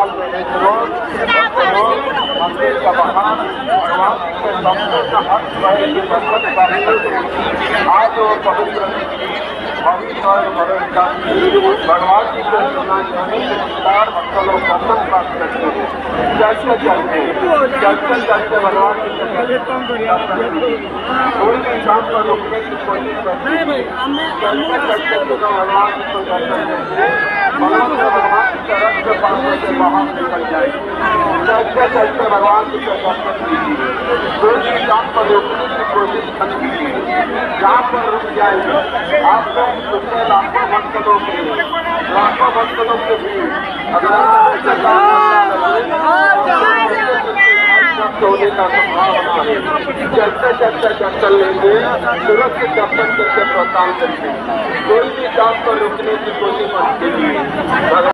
पंडाल में मंदिर का बाहर भगवान के सबसे आज वो पवित्र भगवान की विस्तार भक्तों दर्शन प्राप्त करते हैं। चलते चलते भगवान की कोई भी काम पर रुकने की कोशिश करते चलते चलते भगवान को दर्शन देंगे। भगवान की तरफ से पानी से बाहर निकल जाए। चलते चलते भगवान की दर्शन कीजिए। कोई भी काम पर रुकने की कोशिश मत कीजिए। जहाँ पर रुक जाएंगे आपको उससे लाखों भक्तों के भीड़ होने का संभावना है। चलते चलते दर्शन लेंगे, सुरक्षित दर्शन करके प्रस्थान करेंगे। कोई भी काम पर रुकने की कोशिश मत कीजिए।